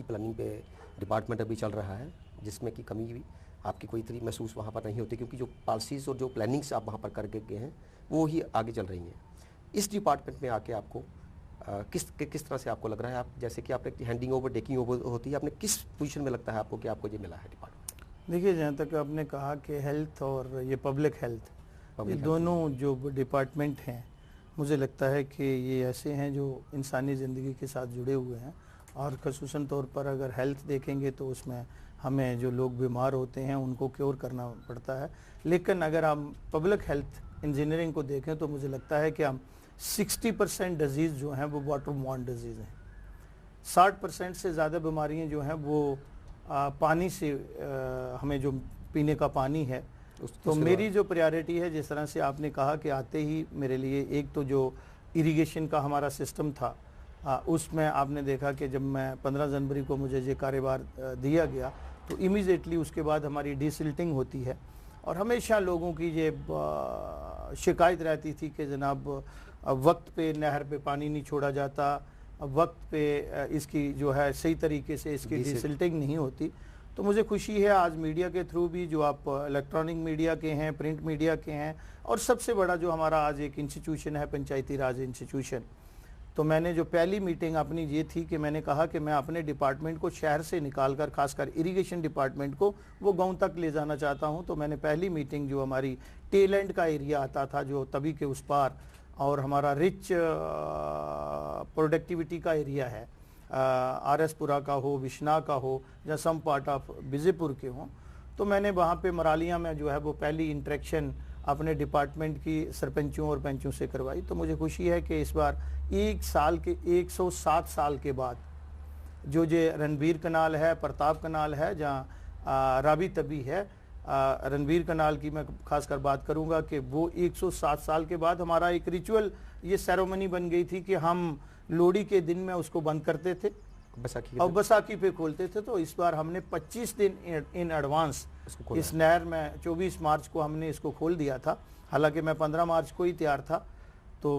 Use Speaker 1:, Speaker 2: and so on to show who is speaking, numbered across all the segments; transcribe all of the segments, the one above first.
Speaker 1: Planning पे department अभी चल रहा है, जिसमें कि कमी भी आपकी कोई तरी महसूस वहाँ पर नहीं होती, क्योंकि जो पॉलिसीज़ और जो प्लानिंग्स आप वहाँ पर करके गए हैं वो ही आगे चल रही हैं। इस डिपार्टमेंट में आके आपको किस तरह से आपको लग रहा है, आप जैसे कि आपने हैंडिंग ओवर टेकिंग ओवर होती है, आपने किस पोजीशन में लगता है आपको कि आपको ये मिला है डिपार्टमेंट?
Speaker 2: देखिए, जहाँ तक आपने कहा कि हेल्थ और ये पब्लिक हेल्थ, ये दोनों जो डिपार्टमेंट हैं, मुझे लगता है कि ये ऐसे हैं जो इंसानी ज़िंदगी के साथ जुड़े हुए हैं। और खसूसन तौर पर अगर हेल्थ देखेंगे तो उसमें हमें जो लोग बीमार होते हैं उनको क्योर करना पड़ता है। लेकिन अगर हम पब्लिक हेल्थ इंजीनियरिंग को देखें तो मुझे लगता है कि हम 60% डिजीज़ जो हैं वो वाटर बॉर्न डिजीज़ हैं। 60% से ज़्यादा बीमारियां जो हैं वो पानी से हमें जो पीने का पानी है। तो मेरी जो प्रायोरिटी है, जिस तरह से आपने कहा कि आते ही मेरे लिए एक तो जो इरिगेशन का हमारा सिस्टम था, उसमें आपने देखा कि जब मैं 15 जनवरी को मुझे ये कार्यभार दिया गया तो इमीडिएटली उसके बाद हमारी डिसिल्टिंग होती है। और हमेशा लोगों की ये शिकायत रहती थी कि जनाब वक्त पे नहर पे पानी नहीं छोड़ा जाता, वक्त पे इसकी जो है सही तरीके से इसकी डिसिल्टिंग नहीं होती। तो मुझे खुशी है आज मीडिया के थ्रू भी, जो आप इलेक्ट्रॉनिक मीडिया के हैं, प्रिंट मीडिया के हैं, और सबसे बड़ा जो हमारा आज एक इंस्टीट्यूशन है पंचायती राज इंस्टीट्यूशन, तो मैंने जो पहली मीटिंग अपनी ये थी कि मैंने कहा कि मैं अपने डिपार्टमेंट को शहर से निकालकर, खासकर इरिगेशन डिपार्टमेंट को, वो गांव तक ले जाना चाहता हूं। तो मैंने पहली मीटिंग जो हमारी टेल एंड का एरिया आता था, जो तवी के उस पार, और हमारा रिच प्रोडक्टिविटी का एरिया है, RS पुरा का हो, विश्ना का हो, या सम पार्ट ऑफ विजयपुर के हों, तो मैंने वहाँ पे मरालिया में जो है वो पहली इंटरेक्शन अपने डिपार्टमेंट की सरपंचों और पंचों से करवाई। तो मुझे खुशी है कि इस बार 107 साल के बाद जो रणबीर कनाल है, प्रताप कनाल है, जहाँ रावी तबी है, रणबीर कनाल की मैं खासकर बात करूंगा कि वो 107 साल के बाद हमारा एक रिचुअल ये सेरेमनी बन गई थी कि हम लोहड़ी के दिन में उसको बंद करते थे और बैसाखी पे खोलते थे। तो इस बार हमने 25 दिन इन एडवांस इस नहर में 24 मार्च को हमने इसको खोल दिया था। हालांकि मैं 15 मार्च को ही तैयार था। तो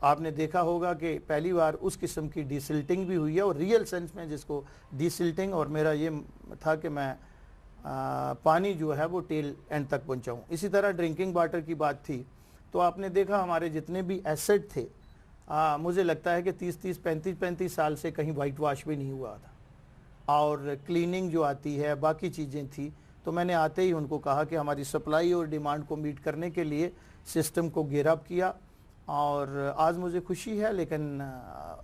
Speaker 2: आपने देखा होगा कि पहली बार उस किस्म की डिसिल्टिंग भी हुई है, और रियल सेंस में जिसको डिसिल्टिंग, और मेरा ये था कि मैं पानी जो है वो टेल एंड तक पहुंचाऊं। इसी तरह ड्रिंकिंग वाटर की बात थी, तो आपने देखा हमारे जितने भी एसेट थे, मुझे लगता है कि 30-30, 35-35 साल से कहीं वाइट वॉश भी नहीं हुआ था। और क्लीनिंग जो आती है, बाकी चीज़ें थी, तो मैंने आते ही उनको कहा कि हमारी सप्लाई और डिमांड को मीट करने के लिए सिस्टम को गेयर अप किया। और आज मुझे खुशी है, लेकिन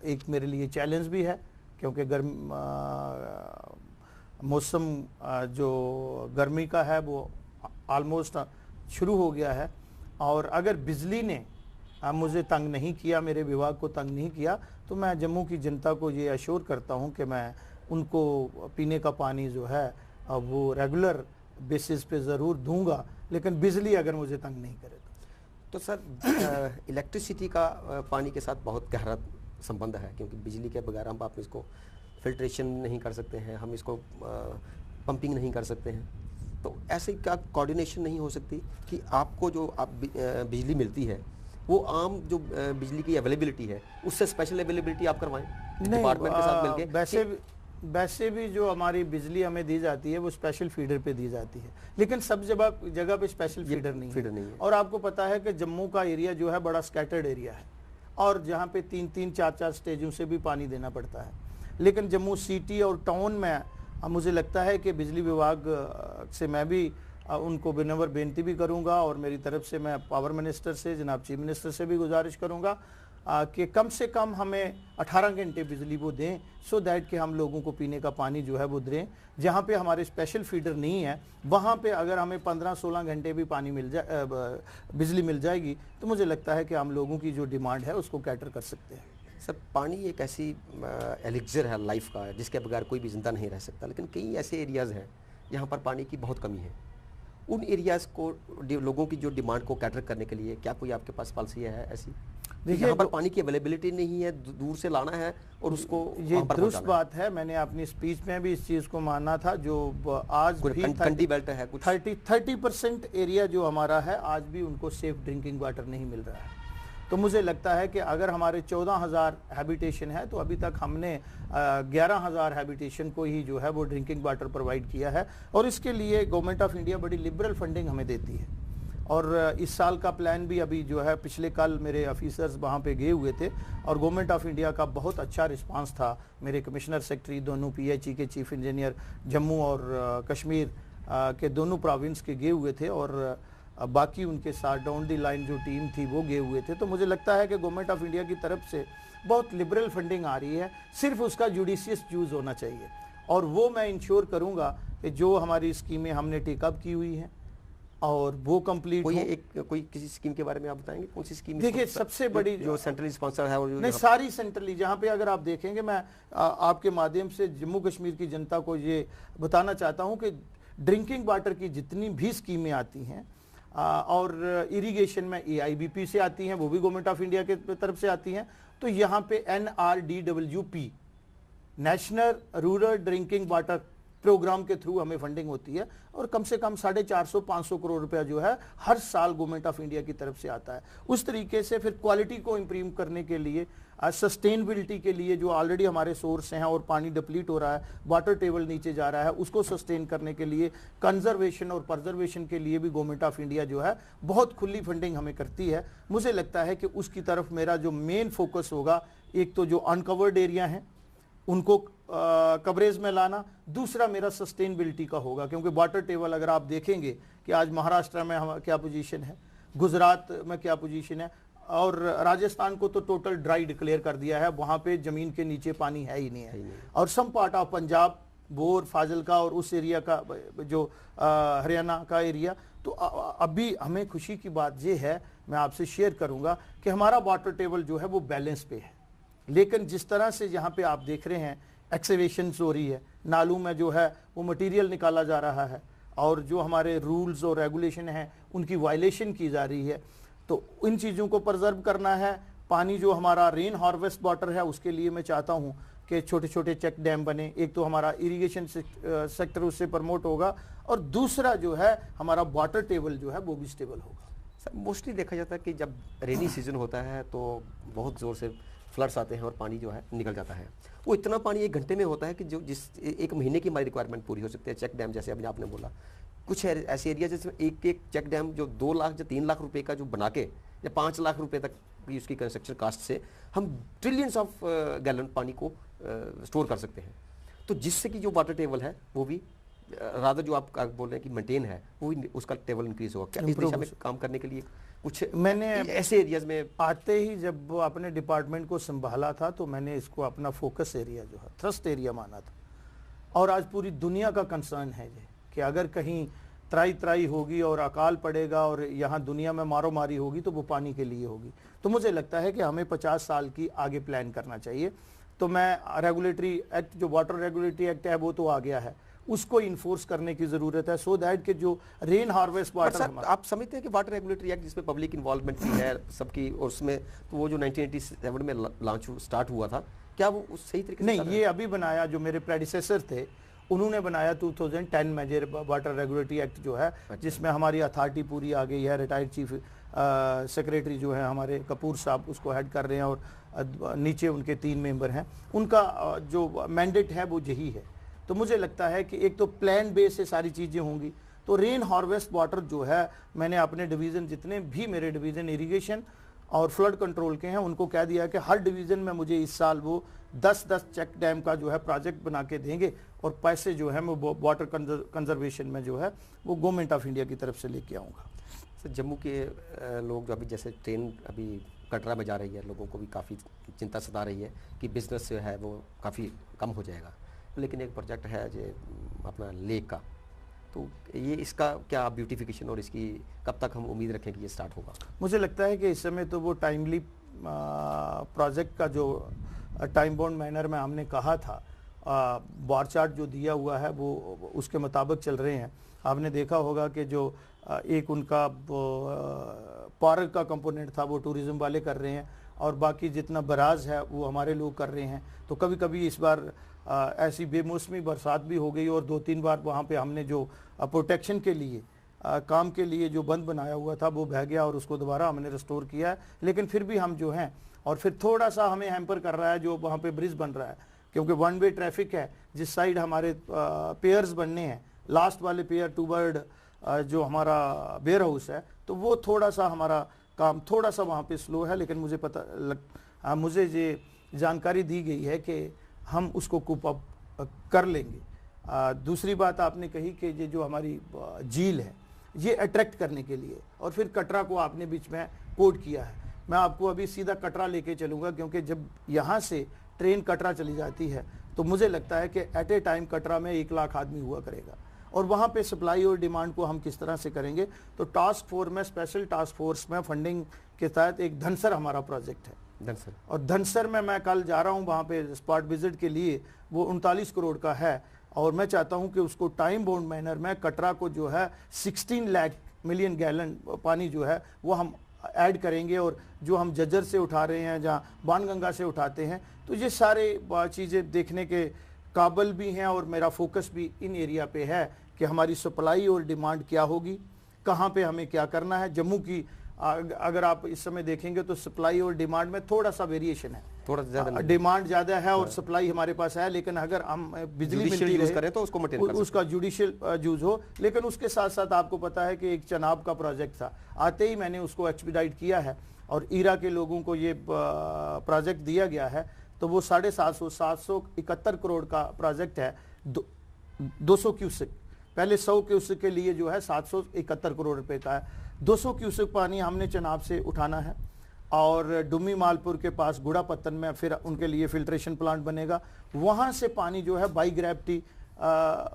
Speaker 2: एक मेरे लिए चैलेंज भी है, क्योंकि मौसम जो गर्मी का है वो ऑलमोस्ट शुरू हो गया है। और अगर बिजली ने मुझे तंग नहीं किया, मेरे विभाग को तंग नहीं किया, तो मैं जम्मू की जनता को ये अश्योर करता हूं कि मैं उनको पीने का पानी जो है वो रेगुलर बेसिस पे ज़रूर दूंगा, लेकिन बिजली अगर मुझे तंग नहीं करे
Speaker 1: तो सर इलेक्ट्रिसिटी का पानी के साथ बहुत गहरा संबंध है, क्योंकि बिजली के बगैर आप इसको फिल्ट्रेशन नहीं कर सकते हैं, हम इसको पंपिंग नहीं कर सकते हैं। तो ऐसे क्या कोऑर्डिनेशन नहीं हो सकती कि आपको जो बिजली मिलती है वो आम जो बिजली की अवेलेबिलिटी है उससे स्पेशल अवेलेबिलिटी आप करवाएं डिपार्टमेंट के साथ मिलके?
Speaker 2: वैसे भी जो हमारी बिजली हमें दी जाती है वो स्पेशल फीडर पे दी जाती है, लेकिन सब जगह पे स्पेशल फीडर नहीं है। और आपको पता है कि जम्मू का एरिया जो है बड़ा स्कैटर्ड एरिया है, और जहाँ पे 3-3, 4-4 स्टेजों से भी पानी देना पड़ता है। लेकिन जम्मू सिटी और टाउन में मुझे लगता है कि बिजली विभाग से मैं भी उनको बिनवर बेनती भी करूंगा, और मेरी तरफ से मैं पावर मिनिस्टर से, जनाब चीफ मिनिस्टर से भी गुजारिश करूंगा कि कम से कम हमें 18 घंटे बिजली वो दें, सो दैट कि हम लोगों को पीने का पानी जो है वो दें। जहाँ पे हमारे स्पेशल फीडर नहीं है वहाँ पे अगर हमें 15-16 घंटे भी पानी बिजली मिल जाएगी तो मुझे लगता है कि हम लोगों की जो डिमांड है उसको कैटर कर सकते हैं।
Speaker 1: सर, पानी एक ऐसी एलिक्जर है लाइफ का, जिसके बगैर कोई भी ज़िंदा नहीं रह सकता, लेकिन कई ऐसे एरियाज़ हैं जहाँ पर पानी की बहुत कमी है। उन एरियाज़ को लोगों की जो डिमांड को कैटर करने के लिए क्या कोई आपके पास पॉलिसी है ऐसी? देखिए, यहाँ पर पानी की अवेलेबिलिटी नहीं है, दूर से लाना है और उसको
Speaker 2: ये दुरुस्त बात है। मैंने अपनी स्पीच में भी इस चीज़ को माना था, जो आज भी
Speaker 1: कंडी बेल्ट है, कुछ
Speaker 2: 30% एरिया जो हमारा है आज भी उनको सेफ ड्रिंकिंग वाटर नहीं मिल रहा है। तो मुझे लगता है कि अगर हमारे 14,000 हैबिटेशन है तो अभी तक हमने 11,000 हैबिटेशन को ही जो है वो ड्रिंकिंग वाटर प्रोवाइड किया है, और इसके लिए गवर्नमेंट ऑफ इंडिया बड़ी लिबरल फंडिंग हमें देती है। और इस साल का प्लान भी अभी जो है, पिछले कल मेरे ऑफिसर्स वहाँ पे गए हुए थे और गवर्नमेंट ऑफ इंडिया का बहुत अच्छा रिस्पांस था। मेरे कमिश्नर सेक्रेटरी दोनों PHE के चीफ इंजीनियर जम्मू और कश्मीर के दोनों प्रोविंस के गए हुए थे, और बाकी उनके साथ डाउन दी लाइन जो टीम थी वो गए हुए थे। तो मुझे लगता है कि गवर्नमेंट ऑफ इंडिया की तरफ से बहुत लिबरल फंडिंग आ रही है, सिर्फ उसका जुडिशियस यूज़ होना चाहिए। और वो मैं इंश्योर करूँगा कि जो हमारी स्कीमें हमने टेकअप की हुई हैं और वो कंप्लीट
Speaker 1: कोई किसी स्कीम के बारे में आप बताएंगे, कौन सी स्कीम?
Speaker 2: देखिए, सबसे बड़ी
Speaker 1: जो सेंट्रली स्पॉन्सर है, और
Speaker 2: नहीं, सारी सेंट्रली, जहाँ पे अगर आप देखेंगे, मैं आपके माध्यम से जम्मू कश्मीर की जनता को ये बताना चाहता हूँ कि ड्रिंकिंग वाटर की जितनी भी स्कीमें आती हैं और इरिगेशन में AIBP से आती हैं, वो भी गवर्नमेंट ऑफ इंडिया के तरफ से आती हैं। तो यहाँ पे NRDWP, National Rural Drinking Water Programme के थ्रू हमें फंडिंग होती है, और कम से कम 450-500 करोड़ रुपया जो है हर साल गवर्नमेंट ऑफ इंडिया की तरफ से आता है। उस तरीके से फिर क्वालिटी को इम्प्रूव करने के लिए, सस्टेनेबिलिटी के लिए, जो ऑलरेडी हमारे सोर्स हैं और पानी डिप्लीट हो रहा है, वाटर टेबल नीचे जा रहा है, उसको सस्टेन करने के लिए, कंजर्वेशन और प्रिजर्वेशन के लिए भी गवर्नमेंट ऑफ इंडिया जो है बहुत खुली फंडिंग हमें करती है। मुझे लगता है कि उसकी तरफ मेरा जो मेन फोकस होगा, एक तो जो अनकवर्ड एरिया हैं उनको कवरेज में लाना, दूसरा मेरा सस्टेनेबिलिटी का होगा, क्योंकि वाटर टेबल अगर आप देखेंगे कि आज महाराष्ट्र में हम क्या पोजीशन है, गुजरात में क्या पोजीशन है, और राजस्थान को तो टोटल ड्राई डिक्लेयर कर दिया है, वहाँ पे ज़मीन के नीचे पानी है ही नहीं है। और सम पार्ट ऑफ पंजाब, बोर, फाजिलका और उस एरिया का जो हरियाणा का एरिया, तो अभी हमें खुशी की बात ये है, मैं आपसे शेयर करूँगा कि हमारा वाटर टेबल जो है वो बैलेंस पे है। लेकिन जिस तरह से यहाँ पे आप देख रहे हैं एक्सेवेशन हो रही है, नालों में जो है वो मटेरियल निकाला जा रहा है, और जो हमारे रूल्स और रेगुलेशन हैं उनकी वायलेशन की जा रही है, तो इन चीज़ों को प्रिजर्व करना है। पानी जो हमारा रेन हार्वेस्ट वाटर है, उसके लिए मैं चाहता हूँ कि छोटे छोटे चेक डैम बने। एक तो हमारा इरिगेशन सेक्टर उससे प्रमोट होगा, और दूसरा जो है हमारा वाटर टेबल जो है वो भी स्टेबल होगा।
Speaker 1: सर, मोस्टली देखा जाता है कि जब रेनी सीजन होता है तो बहुत ज़ोर से फ्लड्स आते हैं और पानी जो है निकल जाता है। वो इतना पानी 1 घंटे में होता है कि जो जिस 1 महीने की हमारी रिक्वायरमेंट पूरी हो सकती है। चेक डैम जैसे अभी आपने बोला, कुछ ऐसे एरिया जिसमें एक चेक डैम जो 2 लाख या 3 लाख रुपए का जो बना के, या 5 लाख रुपए तक की उसकी कंस्ट्रक्शन कास्ट से हम ट्रिलियंस ऑफ गैलन पानी को स्टोर कर सकते हैं। तो जिससे कि जो वाटर टेबल है वो भी रादर जो आप बोल रहे हैं कि मेंटेन है, वो भी उसका टेबल इंक्रीज होगा। क्या इस दिशा में काम करने के लिए कुछ
Speaker 2: मैंने
Speaker 1: ऐसे एरियाज में, आते
Speaker 2: ही जब अपने डिपार्टमेंट को संभाला था तो मैंने इसको अपना फोकस एरिया जो है, थ्रस्ट एरिया माना था, और आज पूरी दुनिया का कंसर्न है ये कि अगर कहीं त्राई होगी और अकाल पड़ेगा और यहाँ दुनिया में मारो मारी होगी तो वो पानी के लिए होगी। तो मुझे लगता है कि हमें 50 साल की आगे प्लान करना चाहिए। तो मैं रेगुलेटरी एक्ट, जो वाटर रेगुलेटरी एक्ट है वो तो आ गया है, उसको इन्फोर्स करने की जरूरत है, सो दैट कि जो रेन हार्वेस्ट वाटर,
Speaker 1: आप समझते हैं कि वाटर रेगुलेटरी एक्ट जिसमें पब्लिक इन्वॉल्वमेंट की है सबकी, और उसमें तो वो जो 1987 में लॉन्च स्टार्ट हुआ था, क्या वो सही तरीके से?
Speaker 2: नहीं, ये अभी बनाया, जो मेरे प्रेडिसेसर थे उन्होंने बनाया 2010 में जे वाटर रेगुलेटरी एक्ट जो है। अच्छा। जिसमें हमारी अथॉरिटी पूरी आ गई है। रिटायर्ड चीफ सेक्रेटरी जो है हमारे कपूर साहब उसको हेड कर रहे हैं, और नीचे उनके 3 मेंबर हैं। उनका जो मैंडेट है वो यही है। तो मुझे लगता है कि एक तो प्लान बेस से सारी चीज़ें होंगी। तो रेन हार्वेस्ट वाटर जो है, मैंने अपने डिवीज़न, जितने भी मेरे डिवीज़न इरिगेशन और फ्लड कंट्रोल के हैं, उनको कह दिया कि हर डिवीज़न में मुझे इस साल वो 10-10 चेक डैम का जो है प्रोजेक्ट बना के देंगे, और पैसे जो है मैं वाटर कंजर्वेशन में जो है वो गवर्नमेंट ऑफ इंडिया की तरफ से लेके आऊँगा।
Speaker 1: सर, जम्मू के लोग जो अभी, जैसे ट्रेन अभी कटरा में जा रही है, लोगों को भी काफ़ी चिंता सता रही है कि बिजनेस जो है वो काफ़ी कम हो जाएगा। लेकिन एक प्रोजेक्ट है जो अपना लेक का, तो ये इसका क्या ब्यूटिफिकेशन और इसकी कब तक हम उम्मीद रखें कि ये स्टार्ट होगा?
Speaker 2: मुझे लगता है कि इस समय तो वो टाइमली प्रोजेक्ट का जो टाइम बाउंड मैनर में हमने कहा था, बार चार्ट जो दिया हुआ है वो उसके मुताबिक चल रहे हैं। आपने देखा होगा कि जो एक उनका पार्क का कंपोनेंट था वो टूरिज्म वाले कर रहे हैं, और बाकी जितना बराज है वो हमारे लोग कर रहे हैं। तो कभी कभी इस बार ऐसी बेमौसमी बरसात भी हो गई, और 2-3 बार वहाँ पे हमने जो प्रोटेक्शन के लिए काम के लिए जो बंद बनाया हुआ था वो बह गया और उसको दोबारा हमने रिस्टोर किया है। लेकिन फिर भी हम जो हैं, और फिर थोड़ा सा हमें हैम्पर कर रहा है जो वहाँ पे ब्रिज बन रहा है, क्योंकि वन वे ट्रैफिक है। जिस साइड हमारे पेयर्स बनने हैं, लास्ट वाले पेयर टू बर्ड जो हमारा वेयर हाउस है, तो वो थोड़ा सा हमारा काम थोड़ा सा वहाँ पे स्लो है। लेकिन मुझे ये जानकारी दी गई है कि हम उसको कूप अप कर लेंगे। दूसरी बात आपने कही कि ये जो हमारी झील है, ये अट्रैक्ट करने के लिए, और फिर कटरा को आपने बीच में कोड किया है। मैं आपको अभी सीधा कटरा लेके चलूँगा, क्योंकि जब यहाँ से ट्रेन कटरा चली जाती है तो मुझे लगता है कि एट ए टाइम कटरा में 1 लाख आदमी हुआ करेगा, और वहाँ पे सप्लाई और डिमांड को हम किस तरह से करेंगे। तो टास्क फोर्स में, स्पेशल टास्क फोर्स में फंडिंग के तहत एक धनसर हमारा प्रोजेक्ट है, धनसर, और धनसर में मैं कल जा रहा हूँ वहाँ पे स्पॉट विजिट के लिए। वो 39 करोड़ का है, और मैं चाहता हूँ कि उसको टाइम बाउंड मैनर में कटरा को जो है 16 लाख मिलियन गैलन पानी जो है वो हम ऐड करेंगे। और जो हम जज्जर से उठा रहे हैं, जहाँ बाणगंगा से उठाते हैं, तो ये सारे चीज़ें देखने के काबिल भी हैं। और मेरा फोकस भी इन एरिया पे है कि हमारी सप्लाई और डिमांड क्या होगी, कहाँ पे हमें क्या करना है। जम्मू की अगर आप इस समय देखेंगे तो सप्लाई और डिमांड में थोड़ा सा वेरिएशन है, थोड़ा ज़्यादा डिमांड ज़्यादा है और सप्लाई हमारे पास है। लेकिन अगर हम बिजली यूज़ करें तो उसका जुडिशियल यूज हो। लेकिन उसके साथ साथ आपको पता है कि एक चनाब का प्रोजेक्ट था, आते ही मैंने उसको एक्सपीडाइट किया है और ईरा के लोगों को ये प्रोजेक्ट दिया गया है। तो वो 771 करोड़ का प्रोजेक्ट है। 200 क्यूसेक, पहले 100 क्यूसेक के लिए जो है 771 करोड़ रुपए का है। 200 क्यूसेक पानी हमने चनाब से उठाना है, और डुम्मी मालपुर के पास गुड़ा पत्तन में फिर उनके लिए फिल्ट्रेशन प्लांट बनेगा। वहाँ से पानी जो है बाई ग्रेविटी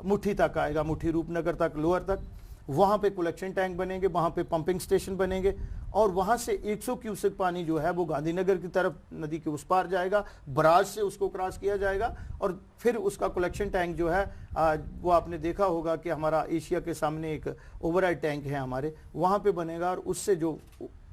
Speaker 2: मुट्ठी तक आएगा, मुट्ठी रूपनगर तक, लोअर तक। वहाँ पे कलेक्शन टैंक बनेंगे, वहाँ पे पंपिंग स्टेशन बनेंगे, और वहाँ से 100 क्यूसेक पानी जो है वो गांधीनगर की तरफ नदी के उस पार जाएगा, बराज से उसको क्रॉस किया जाएगा, और फिर उसका कलेक्शन टैंक जो है वो आपने देखा होगा कि हमारा एशिया के सामने एक ओवरहेड टैंक है हमारे, वहाँ पे बनेगा, और उससे जो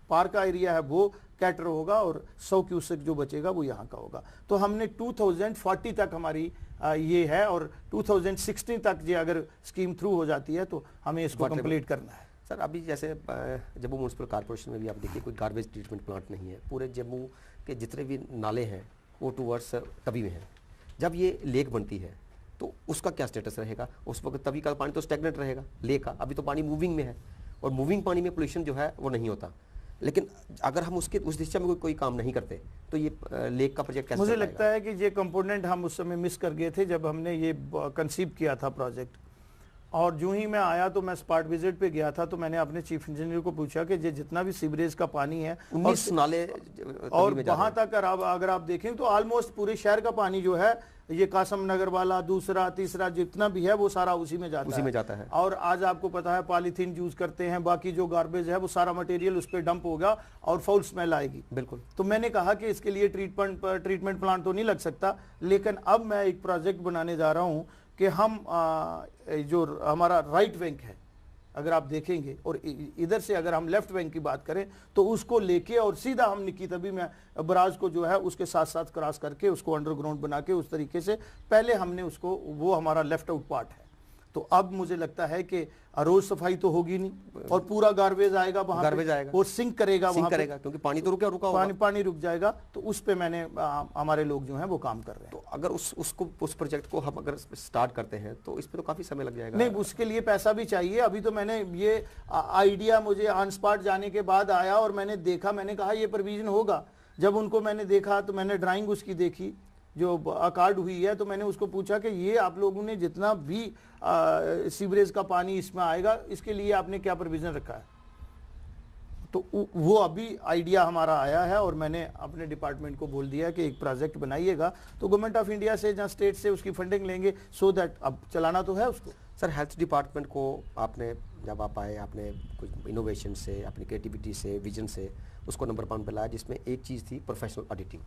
Speaker 2: पार का एरिया है वो कैटर होगा, और 100 क्यूसेक जो बचेगा वो यहाँ का होगा। तो हमने 2040 तक हमारी ये है, और 2016 तक ये अगर स्कीम थ्रू हो जाती है तो हमें इसको कंप्लीट करना है।
Speaker 1: सर, अभी जैसे जम्मू म्यूनसिपल कॉर्पोरेशन में भी आप देखिए कोई गार्बेज ट्रीटमेंट प्लांट नहीं है। पूरे जम्मू के जितने भी नाले हैं वो टूवर्ड्स तवी में हैं। जब ये लेक बनती है तो उसका क्या स्टेटस रहेगा? उस वक्त तवी का पानी तो स्टैग्नेंट रहेगा, लेक का अभी तो पानी मूविंग में है, और मूविंग पानी में पोल्यूशन जो है वो नहीं होता। लेकिन अगर हम उस दिशा में कोई काम नहीं करते तो ये लेक का प्रोजेक्ट कैसे?
Speaker 2: मुझे लगता है कि ये कंपोनेंट हम उस समय मिस कर गए थे जब हमने ये कंसीव किया था प्रोजेक्ट। और जो ही मैं आया तो मैं स्पॉट विजिट पे गया था, तो मैंने अपने चीफ इंजीनियर को पूछा कि ये जितना भी सीवरेज का पानी है
Speaker 1: 19 नाले
Speaker 2: और वहां तक अगर आप देखें तो ऑलमोस्ट पूरे शहर का पानी जो है, ये कासम नगर वाला, दूसरा, तीसरा जितना भी है वो सारा उसी में जाता है। और आज आपको पता है पॉलीथीन यूज करते हैं, बाकी जो गार्बेज है वो सारा मटेरियल उस पर डंप होगा और फाउल स्मेल आएगी।
Speaker 1: बिल्कुल।
Speaker 2: तो मैंने कहा कि इसके लिए ट्रीटमेंट प्लांट तो नहीं लग सकता, लेकिन अब मैं एक प्रोजेक्ट बनाने जा रहा हूँ कि हम जो हमारा राइट बैंक है, अगर आप देखेंगे, और इधर से अगर हम लेफ्ट बैंक की बात करें तो उसको लेके और सीधा हम निकी तभी में बराज को जो है उसके साथ साथ क्रॉस करके उसको अंडरग्राउंड बना के उस तरीके से पहले हमने उसको, वो हमारा लेफ्ट आउट पार्ट है। तो अब मुझे लगता है कि रोज सफाई तो होगी नहीं और पूरा गार्बेज आएगा वहां, गार्बेज आएगा और सिंक करेगा वहां करेगा,
Speaker 1: क्योंकि पानी तो रुका होगा,
Speaker 2: पानी रुक जाएगा। तो उस पे मैंने हमारे लोग जो हैं वो काम कर रहे हैं।
Speaker 1: तो अगर उस प्रोजेक्ट को हम अगर स्टार्ट करते हैं तो इस पे तो काफी समय लग जाएगा।
Speaker 2: नहीं, उसके लिए पैसा भी चाहिए। अभी तो मैंने ये आइडिया मुझे ऑन स्पॉट जाने के बाद आया और मैंने देखा, मैंने कहा ये प्रोविजन होगा। जब उनको मैंने देखा तो मैंने ड्राइंग उसकी देखी जो अकार्ड हुई है, तो मैंने उसको पूछा कि ये आप लोगों ने जितना भी सीवरेज का पानी इसमें आएगा इसके लिए आपने क्या प्रोविजन रखा है। तो वो अभी आइडिया हमारा आया है और मैंने अपने डिपार्टमेंट को बोल दिया कि एक प्रोजेक्ट बनाइएगा, तो गवर्नमेंट ऑफ इंडिया से या स्टेट से उसकी फंडिंग लेंगे, सो दैट अब चलाना तो है उसको।
Speaker 1: सर, हेल्थ डिपार्टमेंट को आपने जब आप आए, आपने कुछ इनोवेशन से, अपनी क्रिएटिविटी से, विजन से उसको नंबर 1 पे लाया, जिसमें एक चीज़ थी प्रोफेशनल ऑडिटिंग,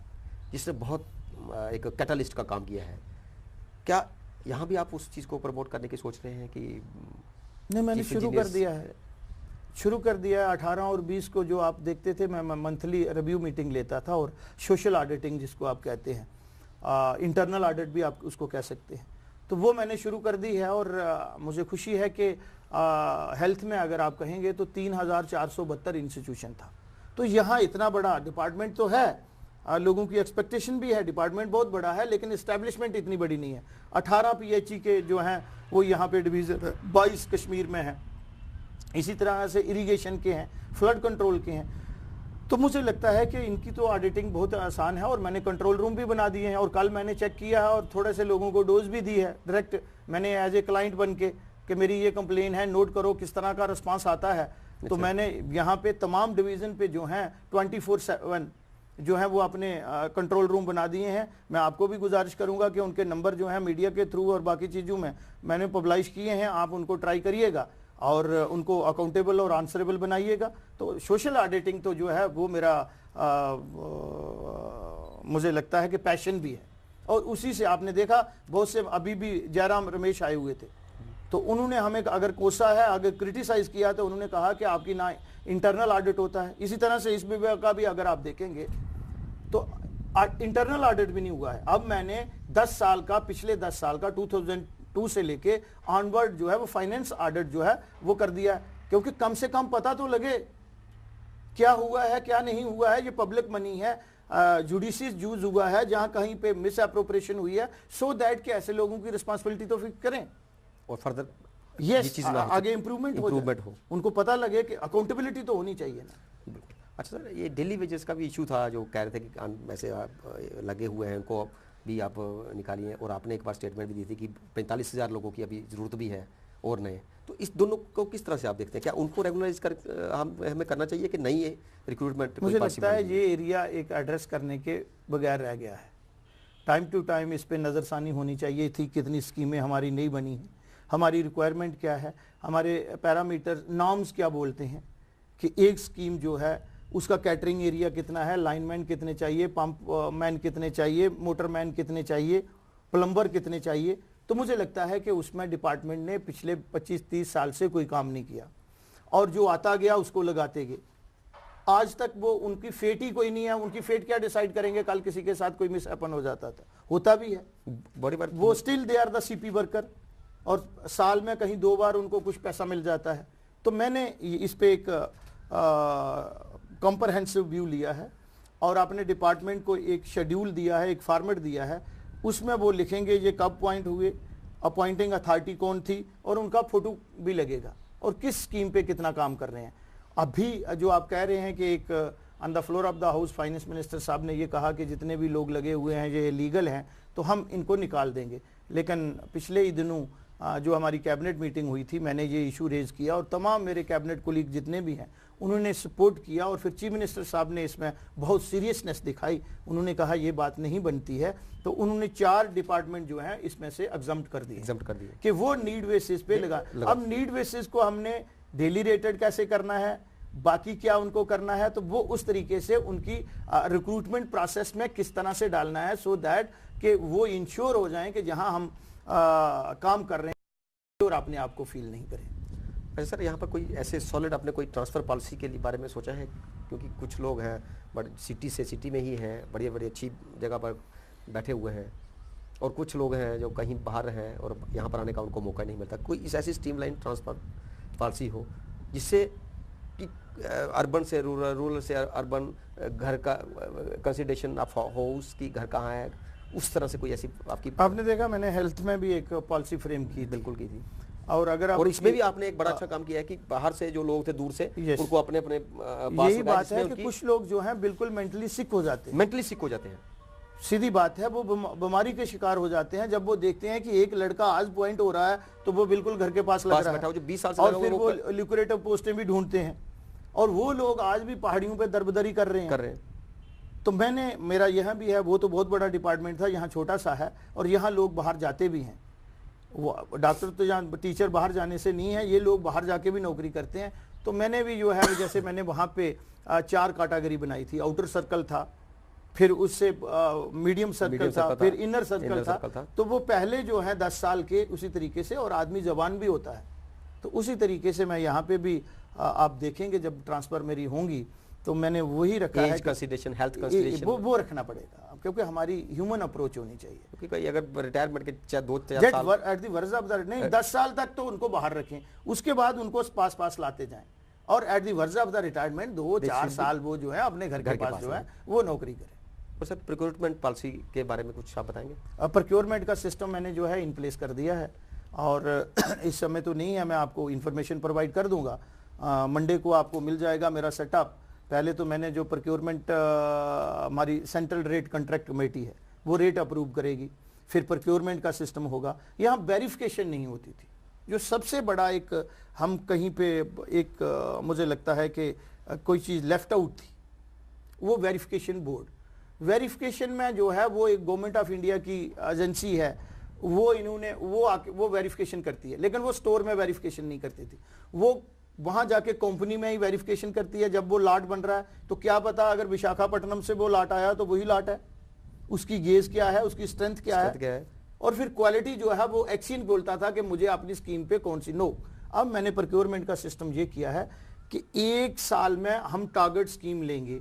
Speaker 1: जिसने बहुत एक कैटलिस्ट का काम किया है। क्या यहाँ भी आप उस चीज़ को प्रमोट करने की सोच रहे हैं कि?
Speaker 2: नहीं, मैंने शुरू कर दिया है 18 और 20 को। जो आप देखते थे, मैं मंथली रिव्यू मीटिंग लेता था, और सोशल ऑडिटिंग जिसको आप कहते हैं, इंटरनल ऑडिट भी आप उसको कह सकते हैं। तो वो मैंने शुरू कर दी है। और मुझे खुशी है कि हेल्थ में अगर आप कहेंगे तो 3472 इंस्टीट्यूशन था। तो यहाँ इतना बड़ा डिपार्टमेंट तो है, लोगों की एक्सपेक्टेशन भी है, डिपार्टमेंट बहुत बड़ा है, लेकिन इस्टेब्लिशमेंट इतनी बड़ी नहीं है। 18 PHE के जो हैं वो यहाँ पे डिवीज़न, 22 कश्मीर में है, इसी तरह से इरिगेशन के हैं, फ्लड कंट्रोल के हैं। तो मुझे लगता है कि इनकी तो ऑडिटिंग बहुत आसान है और मैंने कंट्रोल रूम भी बना दिए हैं। और कल मैंने चेक किया है और थोड़े से लोगों को डोज भी दी है डायरेक्ट, मैंने एज ए क्लाइंट बन के कि मेरी ये कंप्लेन है, नोट करो किस तरह का रिस्पांस आता है। तो मैंने यहाँ पे तमाम डिवीज़न पे जो हैं 24/7 जो है वो अपने कंट्रोल रूम बना दिए हैं। मैं आपको भी गुजारिश करूंगा कि उनके नंबर जो है मीडिया के थ्रू और बाकी चीज़ों में मैंने पब्लिश किए हैं, आप उनको ट्राई करिएगा और उनको अकाउंटेबल और आंसरेबल बनाइएगा। तो सोशल ऑडिटिंग तो जो है वो मेरा मुझे लगता है कि पैशन भी है। और उसी से आपने देखा बहुत से अभी भी जयराम रमेश आए हुए थे, तो उन्होंने हमें अगर कोसा है, अगर क्रिटिसाइज किया तो उन्होंने कहा कि आपकी ना इंटरनल ऑडिट होता है। इसी तरह से इस विभाग का भी अगर आप देखेंगे तो इंटरनल ऑडिट भी नहीं हुआ है। अब मैंने 10 साल का, पिछले 10 साल का 2002 से लेके ऑनवर्ड जो है वो फाइनेंस ऑडिट जो है वो कर दिया है, क्योंकि कम से कम पता तो लगे क्या हुआ है क्या नहीं हुआ है। ये पब्लिक मनी है, जुडिशियस यूज हुआ है, जहां कहीं पे मिस अप्रोप्रिएशन हुई है, सो दैट कि ऐसे लोगों की रिस्पांसिबिलिटी तो फिक्स करें
Speaker 1: और फर्दर
Speaker 2: यस आगे इम्प्रूवमेंट हो, उनको पता लगे कि अकाउंटेबिलिटी तो होनी चाहिए ना।
Speaker 1: अच्छा सर, ये डेली वेजेस का भी इशू था जो कह रहे थे कि वैसे आप लगे हुए हैं, उनको भी आप निकालिए, और आपने एक बार स्टेटमेंट भी दी थी कि 45,000 लोगों की अभी ज़रूरत भी है और नए। तो इस दोनों को किस तरह से आप देखते हैं? क्या उनको रेगुलराइज कर हमें करना चाहिए कि नहीं? ये रिक्रूटमेंट
Speaker 2: मुझे लगता है ये एरिया एक एड्रेस करने के बगैर रह गया है। टाइम टू टाइम इस पर नज़रसानी होनी चाहिए थी, कितनी स्कीमें हमारी नहीं बनी हैं, हमारी रिक्वायरमेंट क्या है, हमारे पैरामीटर नॉर्म्स क्या बोलते हैं कि एक स्कीम जो है उसका कैटरिंग एरिया कितना है, लाइनमैन कितने चाहिए, पंप मैन कितने चाहिए, मोटरमैन कितने चाहिए, प्लम्बर कितने चाहिए। तो मुझे लगता है कि उसमें डिपार्टमेंट ने पिछले 25-30 साल से कोई काम नहीं किया और जो आता गया उसको लगाते गए। आज तक वो उनकी फेट ही कोई नहीं है। उनकी फेट क्या डिसाइड करेंगे? कल किसी के साथ कोई मिस हैपन हो जाता था, होता भी है बड़ी बार, वो still they are the CP worker और साल में कहीं 2 बार उनको कुछ पैसा मिल जाता है। तो मैंने इस पे एक कॉम्प्रहेंसिव व्यू लिया है और अपने डिपार्टमेंट को एक शेड्यूल दिया है, एक फॉर्मेट दिया है, उसमें वो लिखेंगे ये कब अपॉइंट हुए, अपॉइंटिंग अथॉरिटी कौन थी, और उनका फोटो भी लगेगा और किस स्कीम पे कितना काम कर रहे हैं। अभी जो आप कह रहे हैं कि एक on the floor of the house finance minister साहब ने ये कहा कि जितने भी लोग लगे हुए हैं ये लीगल हैं तो हम इनको निकाल देंगे, लेकिन पिछले ही दिनों जो हमारी कैबिनेट मीटिंग हुई थी मैंने ये इशू रेज किया और तमाम मेरे कैबिनेट कोलीग जितने भी हैं उन्होंने सपोर्ट किया और फिर चीफ मिनिस्टर साहब ने इसमें बहुत सीरियसनेस दिखाई। उन्होंने कहा ये बात नहीं बनती है, तो उन्होंने 4 डिपार्टमेंट जो हैं इसमें से एग्जम्प्ट कर दिए कि वो नीड बेसिस पे लगा। अब नीड बेसिस को हमने डेली रेटेड कैसे करना है, बाकी क्या उनको करना है, तो वो उस तरीके से उनकी रिक्रूटमेंट प्रोसेस में किस तरह से डालना है सो दैट कि वो इंश्योर हो जाएं कि जहां हम काम कर रहे हैं और अपने आप को फील नहीं करें।
Speaker 1: अच्छा सर, यहाँ पर कोई ऐसे सॉलिड आपने कोई ट्रांसफ़र पॉलिसी के बारे में सोचा है? क्योंकि कुछ लोग हैं बट सिटी में ही हैं, बड़ी बड़ी अच्छी जगह पर बैठे हुए हैं, और कुछ लोग हैं जो कहीं बाहर हैं और यहाँ पर आने का उनको मौका नहीं मिलता। कोई इस ऐसी स्ट्रीमलाइन ट्रांसफ़र पॉलिसी हो जिससे कि अर्बन से रूरल से अर्बन, घर का कंसिडरेशन ऑफ हाउस की घर कहाँ है, उस तरह से कोई ऐसी
Speaker 2: आपने देखा मैंने हेल्थ में भी एक पॉलिसी फ्रेम की,
Speaker 1: बिल्कुल की थी।
Speaker 2: और अगर
Speaker 1: और इसमें भी आपने एक बड़ा अच्छा काम किया है कि बाहर से जो लोग थे दूर से उनको अपने
Speaker 2: यही बात है कि कुछ लोग जो हैं बिल्कुल मेंटली सिक हो जाते हैं, सीधी बात है, वो बीमारी के शिकार हो जाते हैं जब वो देखते हैं कि एक लड़का आज पॉइंट हो रहा है तो वो बिल्कुल घर के पास लग रहा है,
Speaker 1: जो 20 साल से,
Speaker 2: और फिर वो ल्यूक्रेटिव पोस्टें भी ढूंढते हैं और वो लोग आज भी पहाड़ियों पे दरबदरी कर रहे हैं। तो मेरा यहाँ भी है, वो तो बहुत बड़ा डिपार्टमेंट था, यहाँ छोटा सा है और यहाँ लोग बाहर जाते भी हैं। वो डॉक्टर तो यहाँ टीचर बाहर जाने से नहीं है, ये लोग बाहर जाके भी नौकरी करते हैं। तो मैंने भी जो है जैसे मैंने वहाँ पे 4 कैटेगरी बनाई थी, आउटर सर्कल था, फिर उससे मीडियम सर्कल था, फिर इनर सर्कल था। तो वो पहले जो है 10 साल के उसी तरीके से, और आदमी जवान भी होता है, तो उसी तरीके से मैं यहाँ पे भी आप देखेंगे जब ट्रांसफ़र मेरी होंगी तो मैंने वही रखा है
Speaker 1: कंसिडरेशन, हेल्थ कंसिडरेशन,
Speaker 2: वो रखना पड़ेगा, क्योंकि हमारी ह्यूमन अप्रोच होनी चाहिए।
Speaker 1: क्योंकि अगर रिटायरमेंट के 2-4 साल
Speaker 2: at the verge of the नहीं 10 साल तक तो उनको बाहर रखें, उसके बाद उनको पास लाते जाएं, और at the verge of the retirement 2-4 साल वो जो है अपने घर के पास जो है वो नौकरी करें।
Speaker 1: और सर प्रोक्योरमेंट पॉलिसी के बारे में कुछ आप बताएंगे?
Speaker 2: प्रोक्योरमेंट का सिस्टम मैंने जो है इन प्लेस कर दिया है, और इस समय तो नहीं है, मैं आपको इन्फॉर्मेशन प्रोवाइड कर दूंगा, मंडे को आपको मिल जाएगा मेरा सेटअप। पहले तो मैंने जो प्रोक्योरमेंट हमारी सेंट्रल रेट कॉन्ट्रैक्ट कमेटी है वो रेट अप्रूव करेगी, फिर प्रोक्योरमेंट का सिस्टम होगा। यहाँ वेरिफिकेशन नहीं होती थी, जो सबसे बड़ा एक हम कहीं पे एक मुझे लगता है कि कोई चीज़ लेफ्ट आउट थी, वो वेरिफिकेशन बोर्ड। वेरिफिकेशन में जो है वो एक गवर्नमेंट ऑफ इंडिया की एजेंसी है, वो इन्होंने वो वेरिफिकेशन करती है, लेकिन वो स्टोर में वेरिफिकेशन नहीं करती थी, वो वहां जाके कंपनी में ही वेरिफिकेशन करती है। जब वो लाट बन रहा है तो क्या पता अगर विशाखापट्टनम से वो लाट आया तो वही लाट है, उसकी गेज क्या है, उसकी स्ट्रेंथ क्या है, और फिर क्वालिटी जो है वो एक्सचेंज बोलता था कि मुझे अपनी स्कीम पे कौन सी। नो, अब मैंने प्रोक्योरमेंट का सिस्टम ये किया है कि 1 साल में हम टारगेट स्कीम लेंगे,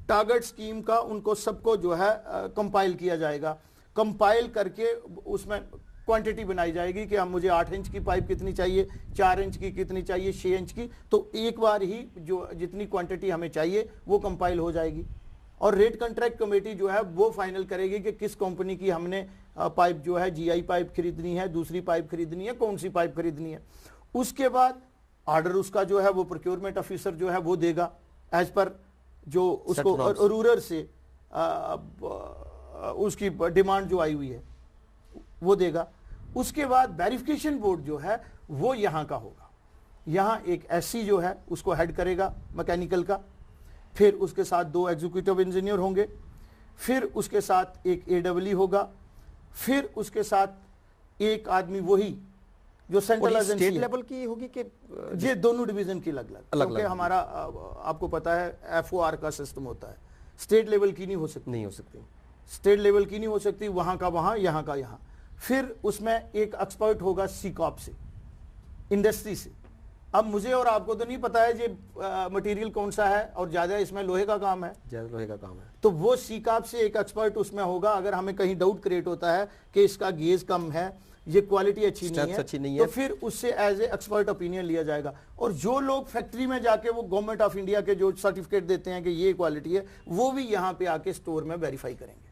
Speaker 2: टारगेट स्कीम का उनको सबको जो है कंपाइल किया जाएगा, कंपाइल करके उसमें क्वांटिटी बनाई जाएगी कि हम मुझे 8 इंच की पाइप कितनी चाहिए, 4 इंच की कितनी चाहिए, 6 इंच की, तो एक बार ही जो जितनी क्वांटिटी हमें चाहिए वो कंपाइल हो जाएगी। और रेट कॉन्ट्रैक्ट कमेटी जो है वो फाइनल करेगी कि किस कंपनी की हमने पाइप जो है जीआई पाइप खरीदनी है, दूसरी पाइप खरीदनी है, कौन सी पाइप खरीदनी है। उसके बाद ऑर्डर उसका जो है वो प्रोक्योरमेंट ऑफिसर जो है वो देगा एज पर जो उसको रूरर से उसकी डिमांड जो आई हुई है वो देगा। उसके बाद वेरिफिकेशन बोर्ड जो है वो यहाँ का होगा, यहाँ एक एससी जो है उसको हेड करेगा मैकेनिकल का, फिर उसके साथ 2 एग्जीक्यूटिव इंजीनियर होंगे, फिर उसके साथ एक एडब्ल्यू होगा, फिर उसके साथ एक आदमी वही जो सेंट्रल एजेंसी
Speaker 1: स्टेट लेवल की होगी कि
Speaker 2: ये दोनों डिवीजन की अलग अलग, क्योंकि हमारा आपको पता है एफओआर का सिस्टम होता है, स्टेट लेवल की नहीं हो सकती, स्टेट लेवल की नहीं हो सकती, वहां का वहां, यहाँ का यहाँ। फिर उसमें एक एक्सपर्ट होगा सीकॉप से, इंडस्ट्री से। अब मुझे और आपको तो नहीं पता है ये मटेरियल कौन सा है, और ज्यादा इसमें लोहे का काम है, तो वो सीकॉप से एक एक्सपर्ट उसमें होगा। अगर हमें कहीं डाउट क्रिएट होता है कि इसका गेज कम है, ये क्वालिटी अच्छी नहीं है, तो फिर उससे एज ए एक्सपर्ट ओपिनियन लिया जाएगा। और जो लोग फैक्ट्री में जाके वो गवर्नमेंट ऑफ इंडिया के जो सर्टिफिकेट देते हैं कि ये क्वालिटी है, वो भी यहाँ पे आके स्टोर में वेरीफाई करेंगे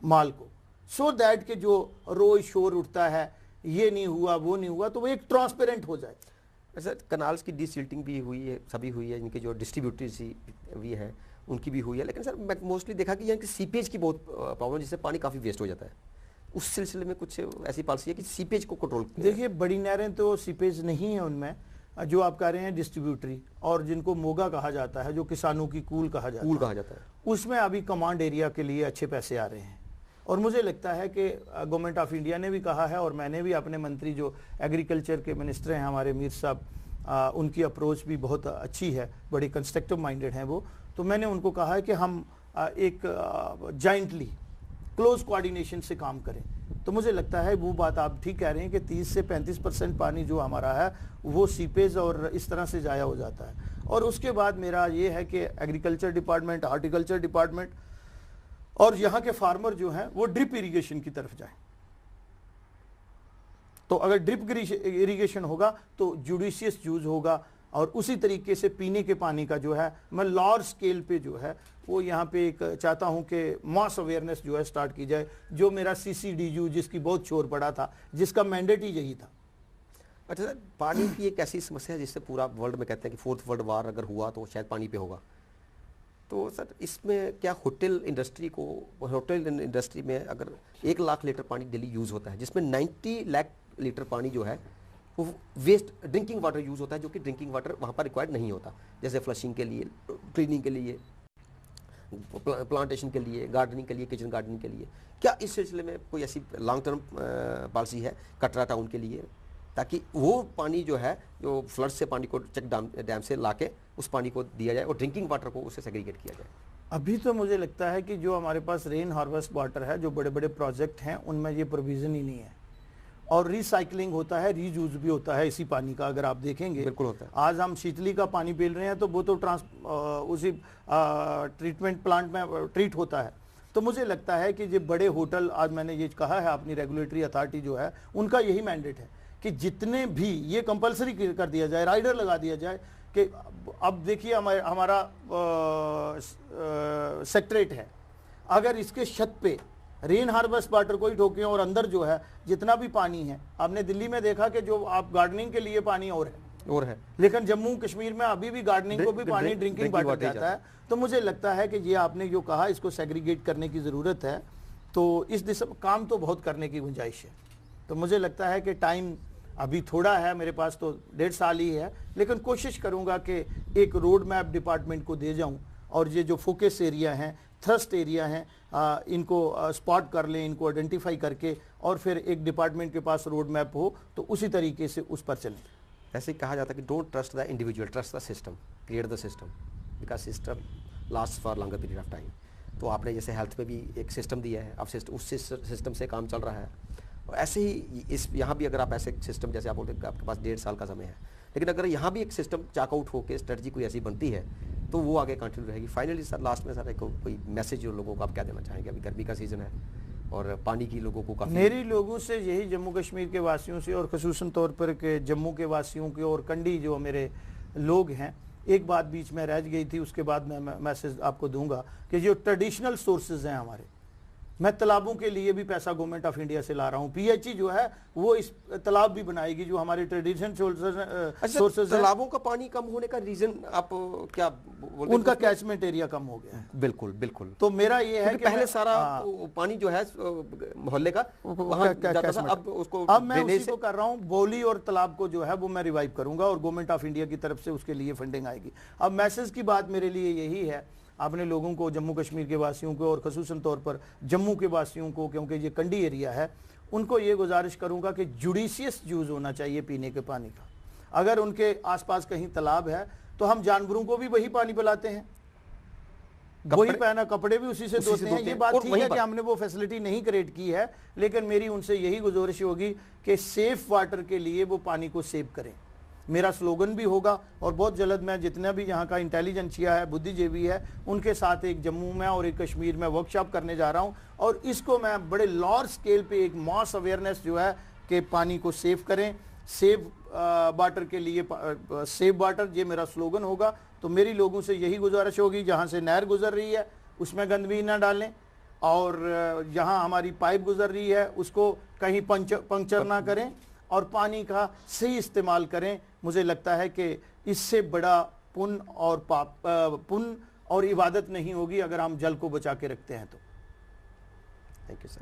Speaker 2: माल को, सो दैट के जो रोज शोर उठता है ये नहीं हुआ वो नहीं हुआ, तो वो एक ट्रांसपेरेंट हो जाए।
Speaker 1: सर कनाल्स की डीसिल्टिंग भी हुई है, सभी हुई है, इनके जो डिस्ट्रीब्यूटर्स भी हैं उनकी भी हुई है, लेकिन सर मैं मोस्टली देखा कि यहाँ की सीपेज की बहुत प्रॉब्लम, जिससे पानी काफ़ी वेस्ट हो जाता है। उस सिलसिले में कुछ ऐसी पॉलिसी है कि सीपेज को कंट्रोल?
Speaker 2: देखिए बड़ी नहरें तो सीपेज नहीं है उनमें, जो आप कह रहे हैं डिस्ट्रीब्यूटरी और जिनको मोगा कहा जाता है, जो किसानों की कूल कहा जाता है, उसमें अभी कमांड एरिया के लिए अच्छे पैसे आ रहे हैं। और मुझे लगता है कि गवर्नमेंट ऑफ इंडिया ने भी कहा है, और मैंने भी अपने मंत्री जो एग्रीकल्चर के मिनिस्टर हैं हमारे मीर साहब, उनकी अप्रोच भी बहुत अच्छी है, बड़ी कंस्ट्रक्टिव माइंडेड हैं वो। तो मैंने उनको कहा है कि हम एक जॉइंटली क्लोज कोऑर्डिनेशन से काम करें। तो मुझे लगता है वो बात आप ठीक कह रहे हैं कि 30 से 35% पानी जो हमारा है वो सीपेज और इस तरह से ज़ाया हो जाता है। और उसके बाद मेरा ये है कि एग्रीकल्चर डिपार्टमेंट, हार्टिकल्चर डिपार्टमेंट और यहाँ के फार्मर जो हैं वो ड्रिप इरिगेशन की तरफ जाएं। तो अगर ड्रिप इरिगेशन होगा तो जुडिशियस यूज होगा, और उसी तरीके से पीने के पानी का जो है मैं लार्ज स्केल पे जो है वो यहाँ पे एक चाहता हूँ कि मास अवेयरनेस जो है स्टार्ट की जाए। जो मेरा CCDU जिसकी बहुत शोर पड़ा था, जिसका मैंडेट ही यही था।
Speaker 1: अच्छा सर, पानी की एक ऐसी समस्या है जिससे पूरा वर्ल्ड में कहते हैं कि 4th वर्ल्ड वार अगर हुआ तो शायद पानी पे होगा। तो सर इसमें क्या होटल इंडस्ट्री में अगर 1 लाख लीटर पानी डेली यूज़ होता है, जिसमें 90 लाख लीटर पानी जो है वो वेस्ट ड्रिंकिंग वाटर यूज़ होता है, जो कि ड्रिंकिंग वाटर वहाँ पर रिक्वायर्ड नहीं होता, जैसे फ्लशिंग के लिए, क्लीनिंग के लिए, प्लांटेशन के लिए, गार्डनिंग के लिए, किचन गार्डनिंग के लिए। क्या इस सिलसिले में कोई ऐसी लॉन्ग टर्म पॉलिसी है कटरा टाउन के लिए, ताकि वो पानी जो है जो फ्लड से पानी को चेक डैम से लाके उस पानी को दिया जाए और ड्रिंकिंग वाटर को उससे सेग्रीगेट किया जाए?
Speaker 2: अभी तो मुझे लगता है कि जो हमारे पास रेन हार्वेस्ट वाटर है, जो बड़े बड़े प्रोजेक्ट हैं, उनमें ये प्रोविज़न ही नहीं है। और रिसाइकलिंग होता है, रीयूज भी होता है इसी पानी का। अगर आप देखेंगे
Speaker 1: बिल्कुल होता है।
Speaker 2: आज हम शीतली का पानी पी रहे हैं तो वो तो उसी ट्रीटमेंट प्लांट में ट्रीट होता है। तो मुझे लगता है कि ये बड़े होटल, आज मैंने ये कहा है अपनी रेगुलेटरी अथॉरिटी जो है उनका यही मैंडेट है कि जितने भी ये कंपलसरी कर दिया जाए, राइडर लगा दिया जाए कि अब देखिए हमारा सेक्रेट है, अगर इसके छत पे रेन हार्वेस्ट वाटर को ही ठोकें और अंदर जो है जितना भी पानी है, आपने दिल्ली में देखा कि जो आप गार्डनिंग के लिए पानी और है, लेकिन जम्मू कश्मीर में अभी भी गार्डनिंग को भी पानी ड्रिंकिंग वाटर जाता है। तो मुझे लगता है कि ये आपने जो कहा इसको सेग्रीगेट करने की ज़रूरत है। तो इस दिशा काम तो बहुत करने की गुंजाइश है। तो मुझे लगता है कि टाइम अभी थोड़ा है, मेरे पास तो 1.5 साल ही है, लेकिन कोशिश करूंगा कि एक रोड मैप डिपार्टमेंट को दे जाऊं और ये जो फोकस एरिया हैं, थ्रस्ट एरिया हैं, इनको स्पॉट कर लें, इनको आइडेंटिफाई करके और फिर एक डिपार्टमेंट के पास रोड मैप हो तो उसी तरीके से उस पर चलें।
Speaker 1: ऐसे ही कहा जाता है कि don't trust the individual, trust the system, create the system, because system last for longer period of time. तो आपने जैसे हेल्थ में भी एक सिस्टम दिया है, अब उस सिस्टम से काम चल रहा है। और ऐसे ही इस यहाँ भी अगर आप ऐसे सिस्टम, जैसे आप बोलते हैं आपके पास 1.5 साल का समय है, लेकिन अगर यहाँ भी एक सिस्टम चॉकआउट होकर स्ट्रेटजी कोई ऐसी बनती है तो वो आगे कंटिन्यू रहेगी। फाइनली सर लास्ट में सर एक कोई मैसेज जो लोगों को आप क्या देना चाहेंगे? अभी गर्मी का सीजन है और पानी की लोगों को काफ़ी,
Speaker 2: मेरी लोगों से यही, जम्मू कश्मीर के वासियों से और खसूसन तौर पर के जम्मू के वासियों के और कंडी जो मेरे लोग हैं, एक बात बीच में रह गई थी, उसके बाद मैं मैसेज आपको दूंगा कि जो ट्रेडिशनल सोर्सेज हैं हमारे, मैं तालाबों के लिए भी पैसा गवर्नमेंट ऑफ इंडिया से ला रहा हूँ। पीएचई जो है वो इस तालाब भी बनाएगी जो हमारे ट्रेडिशनल सोर्सेज।
Speaker 1: तालाबों का पानी कम होने का रीजन आप क्या बोलते?
Speaker 2: उनका कैचमेंट एरिया कम हो गया है।
Speaker 1: बिल्कुल बिल्कुल।
Speaker 2: तो मेरा ये है कि
Speaker 1: पहले सारा पानी जो है मोहल्ले का वहाँ जाता था, अब
Speaker 2: मैं उसी को कर रहा हूँ। बोली और तालाब को जो है वो मैं रिवाइव करूंगा और गवर्नमेंट ऑफ इंडिया की तरफ से उसके लिए फंडिंग आएगी। अब मैसेज की बात मेरे लिए यही है, आपने लोगों को, जम्मू कश्मीर के वासियों को और खसूसन तौर पर जम्मू के वासियों को, क्योंकि ये कंडी एरिया है, उनको ये गुजारिश करूंगा कि जुडिशियस यूज होना चाहिए पीने के पानी का। अगर उनके आसपास कहीं तालाब है तो हम जानवरों को भी वही पानी पिलाते हैं, वही पहना, कपड़े भी उसी से धोते हैं। ये बात ठीक है कि हमने वो फैसिलिटी नहीं क्रिएट की है, लेकिन मेरी उनसे यही गुजारिश होगी कि सेफ वाटर के लिए वो पानी को सेव करें। मेरा स्लोगन भी होगा और बहुत जल्द मैं जितना भी यहाँ का इंटेलिजेंसिया है, बुद्धिजीवी है, उनके साथ एक जम्मू में और एक कश्मीर में वर्कशॉप करने जा रहा हूँ और इसको मैं बड़े लार्ज स्केल पे एक मास अवेयरनेस जो है कि पानी को सेव करें, सेव वाटर के लिए सेव वाटर, ये मेरा स्लोगन होगा। तो मेरी लोगों से यही गुजारिश होगी, जहाँ से नहर गुजर रही है उसमें गंदगी ना डालें और जहाँ हमारी पाइप गुजर रही है उसको कहीं पंक्चर ना करें और पानी का सही इस्तेमाल करें। मुझे लगता है कि इससे बड़ा पुण्य और इबादत नहीं होगी अगर हम जल को बचा के रखते हैं तो।
Speaker 1: Thank you sir.